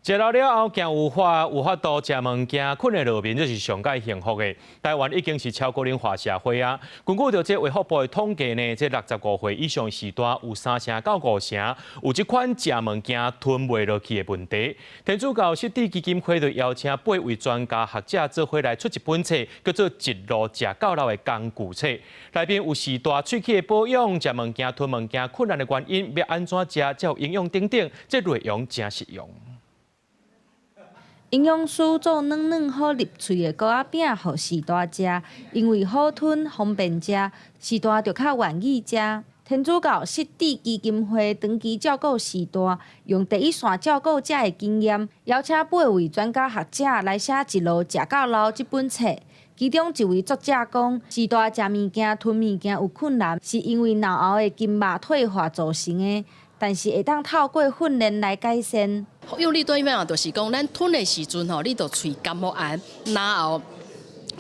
食老了后，行有法度食物件，困的路面就是上界幸福的。台湾已经是超高龄化社会啊。根据着这卫福部的统计呢，这65岁以上时代有3成到5成有这款食物件吞袂落去的问题。天主教湿地基金会就邀请8位专家学者做伙来出一本册，叫做《一路食到老的工具册》。内面有时代喙齿的保养、食物件吞物件困难的原因，要安怎食才有营养等等，这内容真实用。营养师做软软好入喙的糕仔饼，互时大食，因为好吞方便食，时大就较愿意食。天主教湿地基金会长期照顾时大，用第一线照顾者的经验，邀请8位专家学者来写《一路食到老》这本册。其中一位作者讲，时大食物件、吞物件有困难，是因为脑后的筋膜退化造成的，但是会当透过训练来改善。用力对面就是讲，咱吞的时阵吼，你着喙感冒炎，然后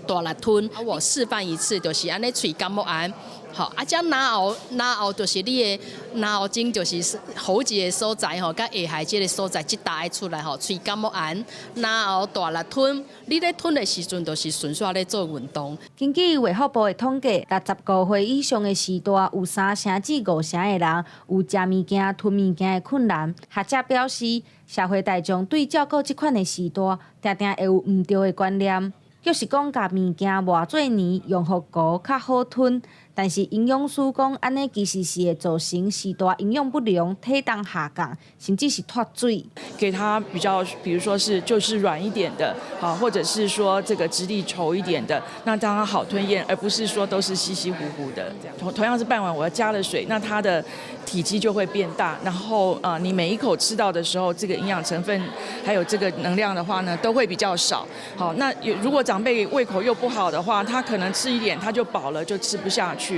大力吞。我示范一次，就是安尼喙感冒炎。好，啊，这然后就是你的然后筋，就是喉结的所在吼，甲下頦这个所在，即搭出来吼，喙感冒炎，然后大力吞。你咧吞的时阵，就是纯粹咧做运动。根据卫福部的统计，65岁以上的时代有3成至5成的人有食物件、吞物件的困难。学者表示，社会大众对照顾这款的时代，常常会有唔对的观念，就是讲甲物件偌做年用互糊较好吞。但是营养师讲，安尼其实是会造成时大营养不良、体重下降，甚至是脱水。给它比较，比如说是就是软一点的，好，或者是说这个质地稠一点的，那让它好吞咽，而不是说都是稀稀糊糊的这样。同样是半碗，我要加了水，那它的体积就会变大，然后你每一口吃到的时候，这个营养成分还有这个能量的话呢，都会比较少。好，那如果长辈胃口又不好的话，他可能吃一点他就饱了，就吃不下去。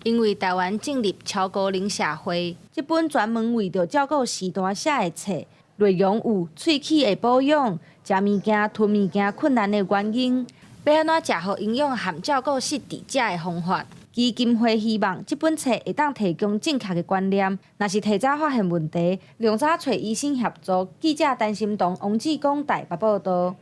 因为台湾进入超高龄社会，这本专门为着照顾时大写的册，内容有喙齿的保养、食物件、吞物件困难的原因，要安怎食好营养和照顾失智者的方法。基金会希望这本册会当提供正确的观念，若是提早发现问题，量早找医生协助。记者陈心彤、王志光台北报道。